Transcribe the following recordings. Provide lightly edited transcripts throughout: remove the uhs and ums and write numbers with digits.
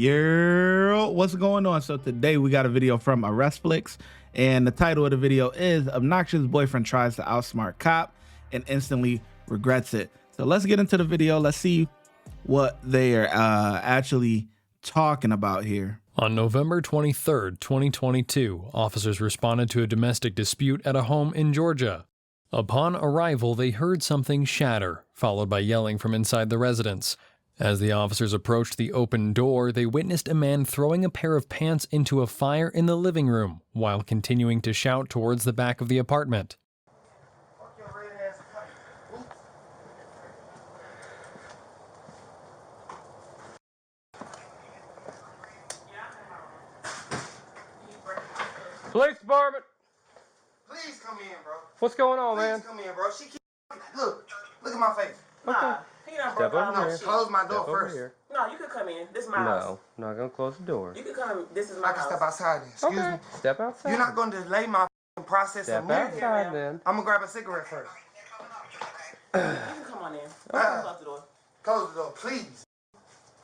Yo, what's going on? So today we got a video from ArrestFlix, and the title of the video is Obnoxious Boyfriend Tries to Outsmart Cop and Instantly Regrets It. So let's get into the video. Let's see what they are actually talking about here. On November 23rd, 2022, officers responded to a domestic dispute at a home in Georgia. Upon arrival, they heard something shatter, followed by yelling from inside the residence. As the officers approached the open door, they witnessed a man throwing a pair of pants into a fire in the living room, while continuing to shout towards the back of the apartment. Police department! Please come in, bro. What's going on, Please man? come in, bro. She keep... Look at my face. Nah, he done broke out my shit. Close my door Step first. over here. No, you could come in. This is my house. No, not gonna close the door. You could come. This is my I can house. step outside then. Excuse me. Step outside. You're not going to delay my process Step of moving. outside then. I'm going to grab a cigarette first. You can come on in. Close the door. Close the door, please.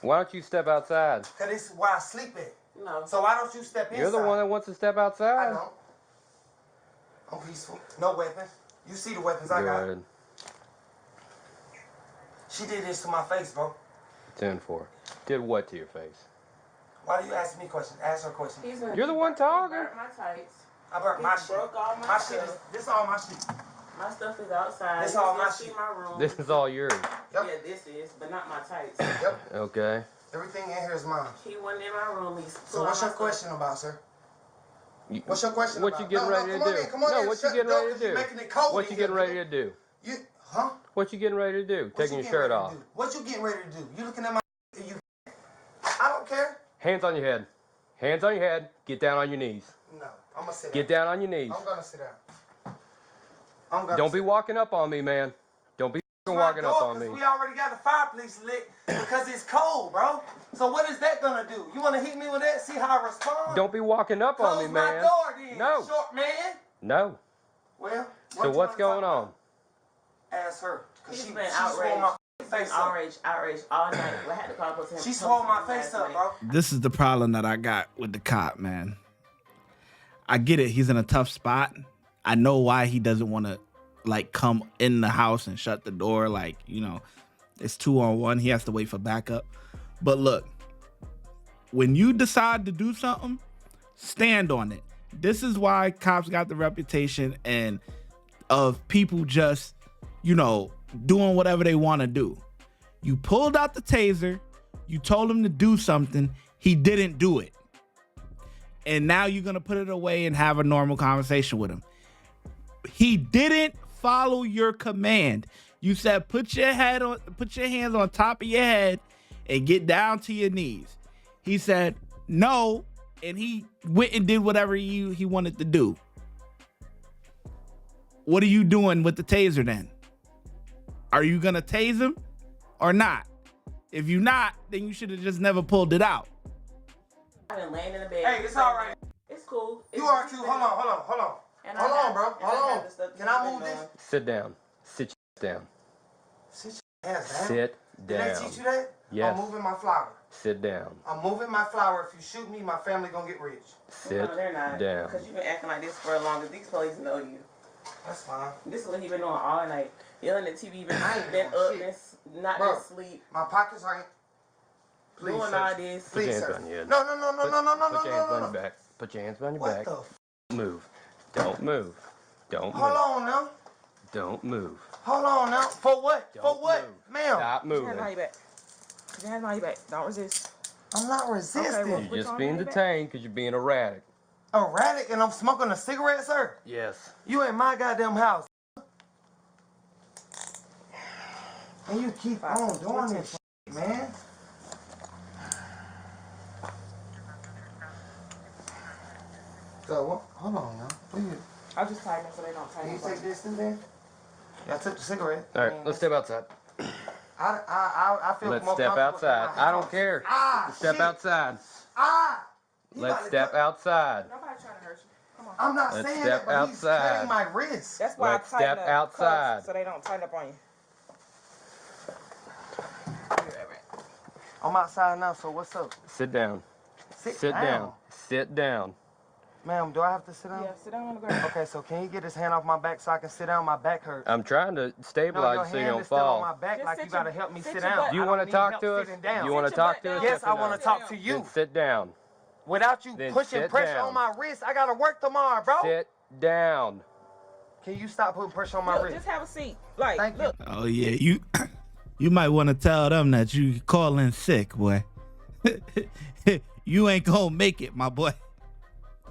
Why don't you step outside? Because this is where I sleep at. No. So why don't you step inside? You're the one that wants to step I outside. don't. I'm peaceful. No weapons. You see the weapons I got. Good. She did this to my face, bro. 10-4. Did what to your face? Why do you ask me questions? Ask her questions. You're the one talking. Burnt my tights. I burnt my shit. Broke all my My shit stuff. is... This all my shit. My stuff is outside. This all my see shit. my room. This is all yours. Yep. Yeah, this is, but not my tights. Yep. Okay. Everything in here is mine. He wasn't in my room. He's So what's your question about, sir? What's your question What about? you getting ready to do? Come on No, in. what you Shut getting the door ready 'cause to you're do? making it cold What in you here, getting ready nigga. to do? You, huh? What you getting ready to do? What Taking you your getting shirt ready to off. do? What you getting ready to do? You looking at my... You... I don't care. Hands on your head. Hands on your head. Get down on your knees. No, I'm gonna sit down. Get down on your knees. I'm gonna sit down. I'm gonna Don't be walking up on me, man. Don't be walking up on me. We already got the fireplace lit because it's cold, bro. So what is that gonna do? You wanna hit me with that? See how I respond? Don't be walking up on me, Close man. my door then, No. short man. No. Well, So what's going on? Ask her. Cause He's she been swole outraged. my face up. Outraged all night. I had to call the police. She swole my face up, bro. This is the problem that I got with the cop, man. I get it. He's in a tough spot. I know why he doesn't want to like come in the house and shut the door. Like, you know, it's 2-on-1. He has to wait for backup. But look, when you decide to do something, stand on it. This is why cops got the reputation and of people just, you know, doing whatever they want to do. You pulled out the taser. You told him to do something. He didn't do it. And now you're going to put it away and have a normal conversation with him. He didn't follow your command. You said put your hands on top of your head and get down to your knees. He said no, and he went and did whatever he wanted to do. What are you doing with the taser then? Are you gonna tase him or not? If you're not, then you should have just never pulled it out. I've been laying in the bed. Hey, it's all right. It's cool. You are too. Hold on. And Hold on, bro. and Hold I on. have the stuff Can I he's move been this? doing. Sit down. Sit your down. Sit your ass down. Sit Did they down. teach you that? Yes. I'm moving my flower. Sit down. I'm moving my flower. If you shoot me, my family gonna get rich. Sit No, they're not. down. Because you've been acting like this for long as these police know you. That's fine. This is what he been doing all night. Yelling at TV, I ain't been doing up, been not Bro, in sleep, My pockets ain't. Please, doing sir. all this. Put your Please, hands sir. behind your head. No. Put your hands behind your back. Put your hands behind your What back. the f? Move. Don't move. Don't Hold move. on now. Don't move. Hold on now. For what? Don't For what? move. Ma'am. Stop Put your moving. hands behind your back. Put your hands behind your back. Don't resist. I'm not resisting. Okay, well, You're Put just your being hand back. detained because you're being erratic. Erratic and I'm smoking a cigarette, sir? Yes. You in my goddamn house. And you keep on doing this shit, man. So, what? Hold on now. What you, I'll just tighten it so they don't can tighten you it. take this in there? Yeah, I took the cigarette. All right, let's step outside. I feel Let's more step comfortable outside. in my I don't house. care. Ah, Step shit. outside. Ah! He Let's about to step cut- outside. Nobody's trying to hurt you. Come on. I'm not Let's saying step that, but he's outside. cutting my wrist. That's why Let's I tighten step up outside. cuffs so they don't tighten up on you. I'm outside now, so what's up? Sit down. Sit down. Sit down. Ma'am, do I have to sit down? Yeah, sit down on the ground. Okay, so can you get his hand off my back so I can sit down? My back hurts. I'm trying to No, stabilize your so you hand don't is still on fall. my back, Just like sit you gotta your- help me sit sit your down. butt- Do you I want don't to need talk help to us? sitting down. You want to Sit your talk butt to us? down. Yes, or I no? want to talk to you. Then sit down. Without you Then pushing sit pressure down. on my wrist, I gotta work tomorrow, bro. Sit down. Can you stop putting pressure on my Look, wrist? just have a seat. Like, Thank you. look. Oh yeah, you might want to tell them that you call in sick, boy. You ain't gonna make it, my boy.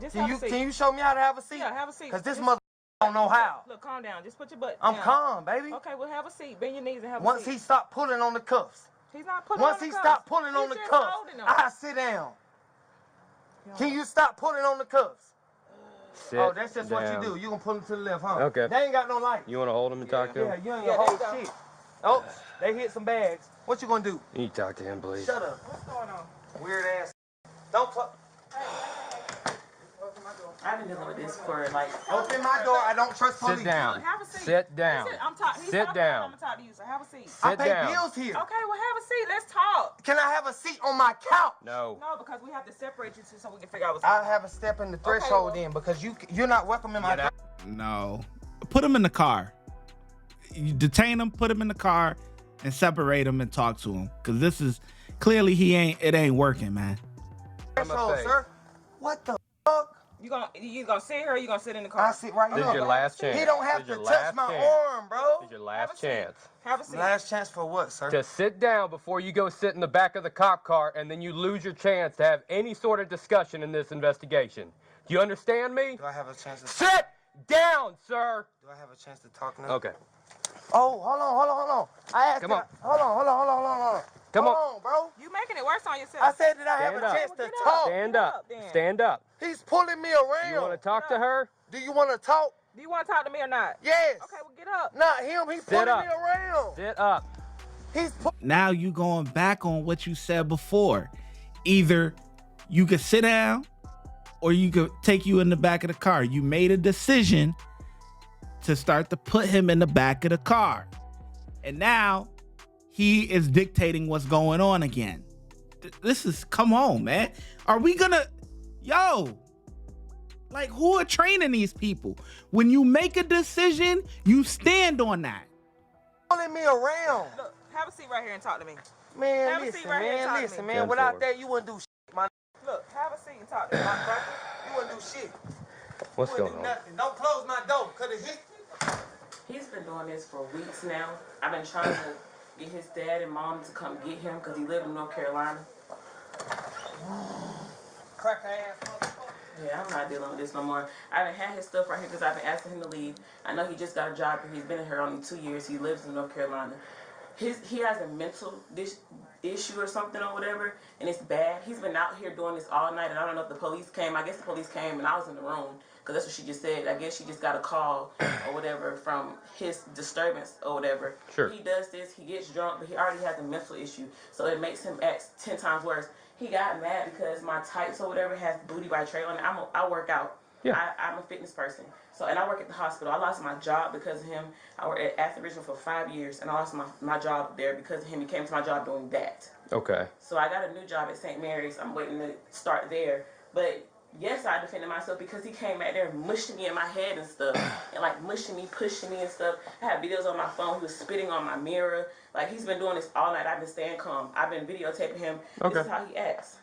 Just have a seat. Can you show me how to have a seat? Yeah, have a seat. Cause this Just- mother don't know how. Look, calm down. Just put your butt I'm down. calm, baby. Okay, well, have a seat. Bend your knees and have a Once seat. he stop pulling on the cuffs, He's not pulling once on he the cuffs. stop pulling on He's the just cuffs, holding them. I sit down. Can you stop pulling on the cuffs? Sit Oh, that's just down. what you do. You gonna pull him to the left, huh? Okay. They ain't got no light. You want to hold him and talk to Yeah, him? you ain't Yeah, gonna hold there you shit. Oh, they hit some bags. What you gonna do? You talk to him, please. Shut up. What's going on? Weird ass. Don't talk. I've been dealing with this for like. Open my door. I don't trust police. Sit down. Have a seat. Sit down. I'm talking. Sit down. I'm gonna talk to you. So have a seat. I Sit pay down. bills here. Okay, well, have a seat. Let's talk. Can I have a seat on my couch? No. No, because we have to separate you two so we can figure out what's I going on. have a step in the threshold well- then because you're not welcome in my. Get out. No, put him in the car. You detain him, put him in the car, and separate him and talk to him. Cause this is clearly it ain't working, man. Threshold, face. sir. What the fuck? You gonna sit here or you gonna sit in the car? I sit right This is here. your last chance. He don't have This to is your touch last my chance. arm, bro. This is your last Have a seat. chance. Have a seat. Last chance for what, sir? To sit down before you go sit in the back of the cop car, and then you lose your chance to have any sort of discussion in this investigation. Do you understand me? Do I have a chance to Sit down, sir. Do I have a chance to talk now? Okay. Oh, hold on. I asked. Come on. Hold on. Come hold on. on, bro. You making it worse on yourself. I said that I have Stand a up. chance to Get up. talk. Stand Get up. up, then. Stand up. He's pulling me around. You want to talk to her? Do you want to talk? Do you want to talk to me or not? Yes. Okay, well, get up. Not him. He's pulling up. me around. Sit up. He's Now you going back on what you said before. Either you could sit down or you could take you in the back of the car. You made a decision to start to put him in the back of the car. And now he is dictating what's going on again. This is, come on, man. Are we gonna, like, who are training these people? When you make a decision, you stand on that. pulling me around. Look, have a seat right here and talk to me. Man, Have a listen, seat right here and talk to listen, me. man. 10-4. Without that, you wouldn't do shit, man. Look, have a seat and talk to me. My brother. You wouldn't do shit. What's You going wouldn't do on? nothing. Don't close my door. Could it hit? He's been doing this for weeks now. I've been trying to get his dad and mom to come get him because he lived in North Carolina. Crack ass motherfucker. Yeah, I'm not dealing with this no more. I haven't had his stuff right here because I've been asking him to leave. I know he just got a job here. He's been in here only 2 years. He lives in North Carolina. He has a mental issue or something or whatever, and it's bad. He's been out here doing this all night, and I don't know if the police came. I guess the police came, and I was in the room because that's what she just said. I guess she just got a call or whatever from his disturbance or whatever. Sure. He does this. He gets drunk, but he already has a mental issue, so it makes him act 10 times worse. He got mad because my tights or whatever has booty by Trey on it. I work out. Yeah. I'm a fitness person. So, and I work at the hospital. I lost my job because of him. I worked at Athlete Regional for 5 years, and I lost my job there because of him. He came to my job doing that. Okay. So I got a new job at St. Mary's. I'm waiting to start there. But yes, I defended myself because he came out there and mushed me in my head and stuff. And like mushing me, pushing me and stuff. I have videos on my phone. He was spitting on my mirror. Like, he's been doing this all night. I've been staying calm. I've been videotaping him. Okay. This is how he acts.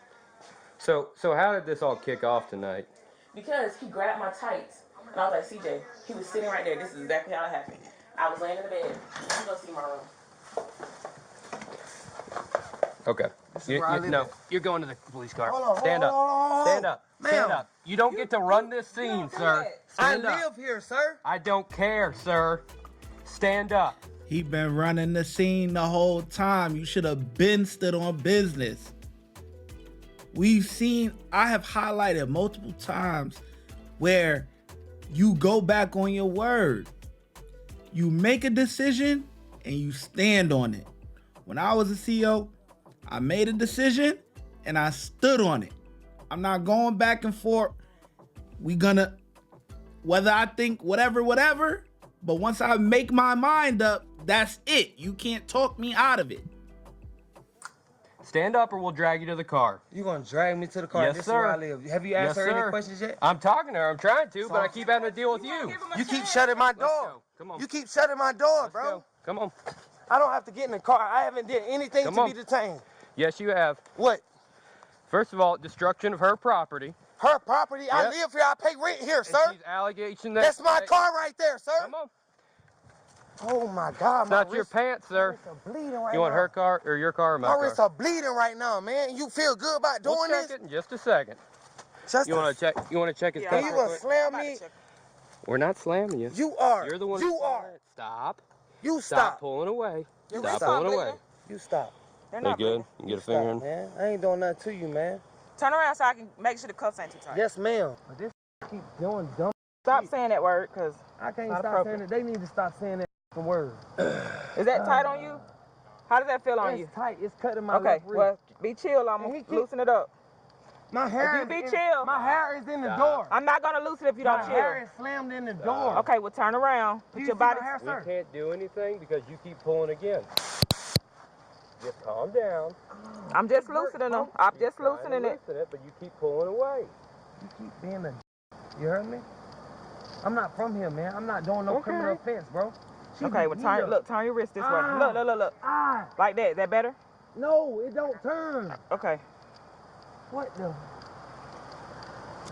So how did this all kick off tonight? Because he grabbed my tights. And I was like, CJ, he was sitting right there. This is exactly how it happened. I was laying in the bed. You go see my room. Okay. where I live No, at. you're going to the police car. Hold on, Stand hold up. on. Stand up. Stand Ma'am. up. You don't get to run this scene, don't do sir. that. I Stand up. live here, sir. I don't care, sir. Stand up. He been running the scene the whole time. You should have been stood on business. I have highlighted multiple times where you go back on your word. You make a decision and you stand on it. When I was a CEO, I made a decision and I stood on it. I'm not going back and forth. Whether I think whatever, but once I make my mind up, that's it. You can't talk me out of it. stand up or we'll drag you to the car. You gonna drag me to the car? Yes, This sir. is where I live. Have you asked Yes, her any sir. questions yet? I'm talking to her. I'm trying to, but I keep having to deal with you. You keep shutting my door. go. Come on. You keep shutting my door, Let's bro. go. Come on. I don't have to get in the car. I haven't did anything Come to on. be detained. Yes, you have. What? First of all, destruction of her property. Her property? I Yep. live here. I pay rent here, And sir. she's allegation that. That's my car right there, sir. Come on. Oh my God, It's my not your wrist, pants, sir. my wrists are bleeding right You want now. her car or your car or my My car? wrists are bleeding right now, man. You feel good about doing We'll check this? it in just a second. Just You want to check? You want to check his Yeah, cuff you real gonna quick? slam me? We're not slamming you. You are. You're the one. You who's are. slamming it. Stop. You Stop stop. pulling away. You Stop stop. pulling away. You stop. They're They not good? bleeding. You get a Stop, finger in? man. I ain't doing nothing to you, man. Turn around so I can make sure the cuffs ain't too tight. Yes, ma'am. But this keep doing dumb. Stop saying that word, because I can't Not stop appropriate. saying it. They need to stop saying that word. is that tight on you? How does that feel on It's you? tight. It's cutting my Okay, left wrist. well, be chill. I'm And he going to keep- loosen it up. My hair you is be in, chill. My hair is in the Stop. door. I'm not going to loosen it if you My don't hair chill. is slammed in the door. Okay, well, turn around. Do Put you your see body. my hair, We sir? can't do anything because you keep pulling again. Just calm down. I'm just loosening them. I'm just Trying to loosening it. loosen it, but you keep pulling away. You keep being a. You heard me? I'm not from here, man. I'm not doing no Okay. criminal offense, bro. She Okay, well, beat me turn. up. Look, turn your wrist this way. Ah. Look, look, look, look. Ah, Like that. Is that better? no, it don't turn. Okay. What the?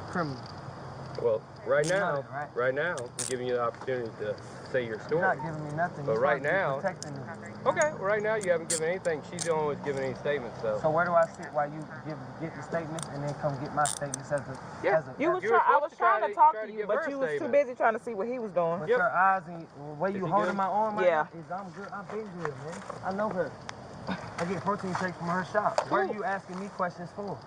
Criminal. Well, right You know now, that, right? right now, I'm giving you the opportunity to say your You're story. not giving me nothing. But You're right supposed to be now- protecting me. Okay, well, right now you haven't given anything. She's the only one who's given any statements, so. So where do I sit while you get the statements and then come get my statements as a? Yeah, as a You was You were I was supposed to trying try to to- talk try to to you, give but her a you was too statement. busy trying to see what he was doing. But Yep. your eyes and the way Is you he holding good? my arm right Yeah. now is I'm good. I've been good, man. I know her. I get protein shakes from her shop. What are Cool. you asking me questions for?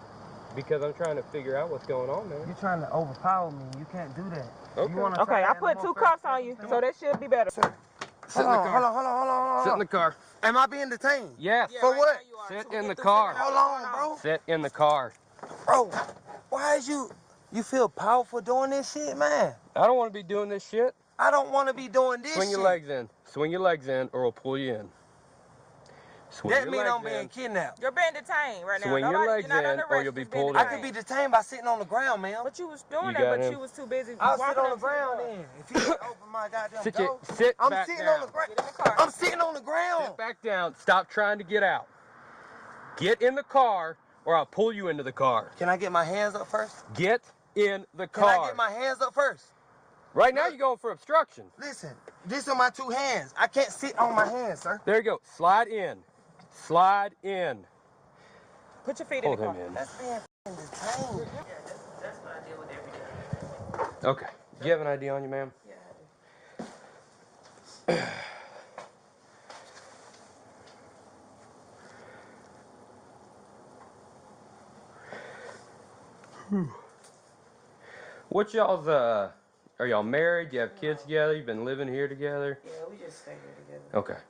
Because I'm trying to figure out what's going on, man. You're trying to overpower me. You can't do that. Okay. You wanna try Okay, that I in a put more two fair cuffs on you, circumstance? so that should be better. Sit in the Hold on, car. hold on. Sit in the car. Am I being detained? Yes. For what? Sit in the car. Hold on, bro. Sit in the car. Bro, why is you feel powerful doing this shit, man? I don't want to be doing this shit. I don't want to be doing this Swing shit. your legs in. Swing your legs in, or we'll pull you in. Swing That your means legs I'm being in. kidnapped. You're being detained right now. Swing your Nobody- legs you're not in, under or arrest, you'll be just being pulled I in. could detained. be detained by sitting on the ground, ma'am. But you was doing You that, got but him. you was too busy. I'll sit walking on the up to ground car. then. If you just open my goddamn Sit, door. sit I'm back sitting down. on the ground. Get in the car. I'm sitting on the ground. Sit back down. Stop trying to get out. Get in the car, or I'll pull you into the car. Can I get my hands up first? Get in the Can car. I get my hands up first? Right now, you're going for obstruction. Listen, these are my two hands. I can't sit on my hands, sir. There you go. Slide in. Slide in. Put your feet Hold in the him car. in. That's being f***ing detained. Yeah, that's what I deal with every day. Okay. Do you have an ID on you, ma'am? Yeah, What's y'all's, are y'all married? You have kids together? You've been living here together? Yeah, we just stay here together. Okay.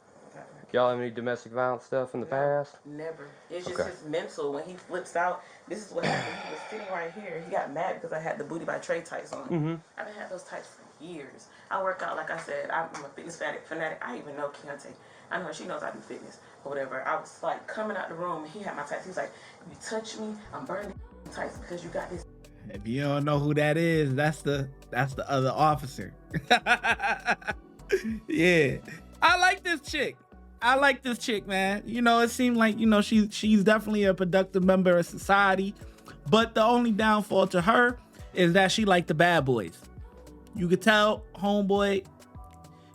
Y'all have any domestic violence stuff in the past? Never. It's just Okay. his mental. When he flips out, this is what happened. He was sitting right here. He got mad because I had the booty by Trey tights on. Mm-hmm. I've been had those tights for years. I work out, like I said. I'm a fitness fanatic. I even know Keontae. I know she knows I do fitness or whatever. I was like coming out the room and he had my tights. He was like, "You touch me, I'm burning tights because you got this." If you don't know who that is, that's the other officer. Yeah. I like this chick, man. You know, it seemed like, you know, she's definitely a productive member of society. But the only downfall to her is that she like the bad boys. You could tell homeboy,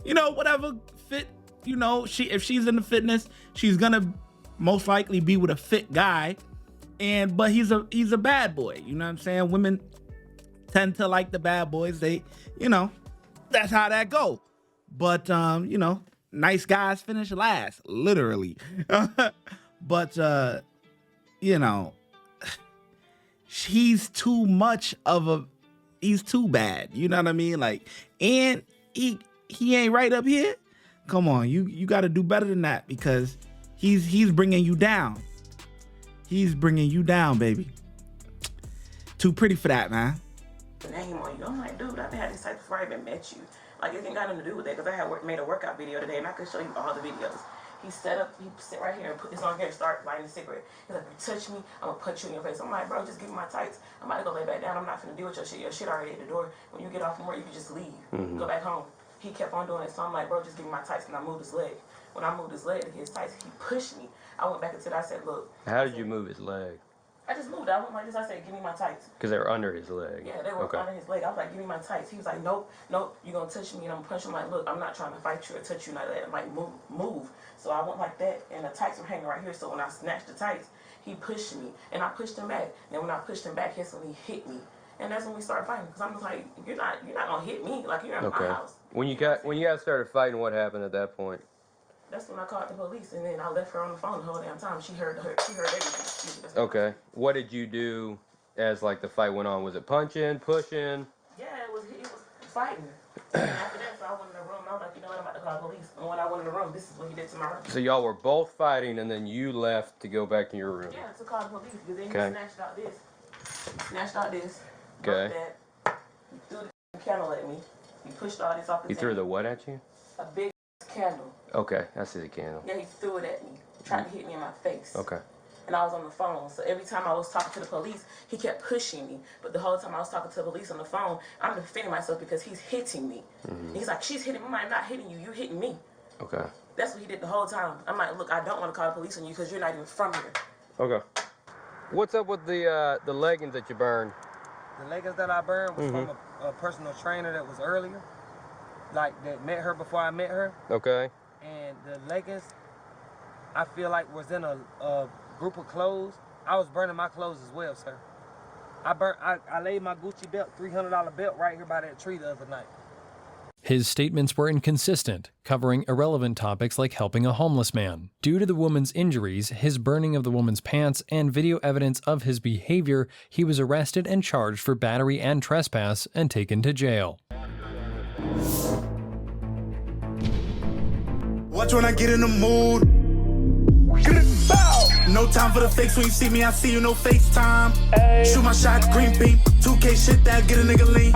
you know, whatever fit, you know, if she's into fitness, she's gonna most likely be with a fit guy. But he's a bad boy. You know what I'm saying? Women tend to like the bad boys. They, you know, that's how that go. But you know, nice guys finish last, literally. But you know, he's too bad. You know what I mean? Like, and he ain't right up here. Come on, you got to do better than that, because he's bringing you down. He's bringing you down, baby. Too pretty for that, man. Name on you. I'm like, dude, I've had this type before I even met you. Like, it ain't got nothing to do with that, because I had made a workout video today and I could show you all the videos. He sit right here and put his arm here and start lighting a cigarette. He's like, if you touch me, I'm gonna punch you in your face. I'm like, bro, just give me my tights. I'm about to go lay back down. I'm not finna deal with your shit. Your shit already at the door. When you get off from work, you can just leave. Go back home. He kept on doing it, so I'm like, bro, just give me my tights. And I moved his leg. When I moved his leg to his tights, he pushed me. I went back into it. I said, look. How did you move his leg? I just moved. I went like this. I said, give me my tights. Because they were under his leg. Yeah, they were under his leg. I was like, give me my tights. He was like, nope, you're going to touch me. And I'm punching him like, look, I'm not trying to fight you or touch you like that. I'm like, move. So I went like that, and the tights were hanging right here. So when I snatched the tights, he pushed me, and I pushed him back. And when I pushed him back, that's when he hit me. And that's when we started fighting. Because I'm just like, you're not going to hit me. Like, you're in my house. When you guys started fighting, what happened at that point? That's when I called the police, and then I left her on the phone the whole damn time. She heard everything. Okay. What did you do as like the fight went on? Was it punching, pushing? Yeah, it was fighting. And after that, so I went in the room, and I was like, you know what, I'm about to call the police. And when I went in the room, this is what he did to my room. So y'all were both fighting, and then you left to go back to your room? Yeah, to call the police, because then he snatched out this. Okay. That. He threw the candle at me. He pushed all this off the He threw the what at you? A big candle. Okay, I see the candle. Yeah, he threw it at me, trying to hit me in my face. Okay. And I was on the phone, so every time I was talking to the police, he kept pushing me. But the whole time I was talking to the police on the phone, I'm defending myself because he's hitting me. He's like, she's hitting me. I'm not hitting you. You're hitting me. Okay. That's what he did the whole time. I'm like, look, I don't want to call the police on you because you're not even from here. Okay. What's up with the leggings that you burned? The leggings that I burned was from a personal trainer that was earlier, like that met her before I met her. Okay. And the leggings, I feel like was in a group of clothes. I was burning my clothes as well, sir. I laid my Gucci belt, $300 belt right here by that tree the other night. His statements were inconsistent, covering irrelevant topics like helping a homeless man. Due to the woman's injuries, his burning of the woman's pants, and video evidence of his behavior, he was arrested and charged for battery and trespass and taken to jail. Watch when I get in the mood. No time for the fakes. When you see me, I see you, no FaceTime. Shoot my shot, green beam. 2K shit that get a nigga lean.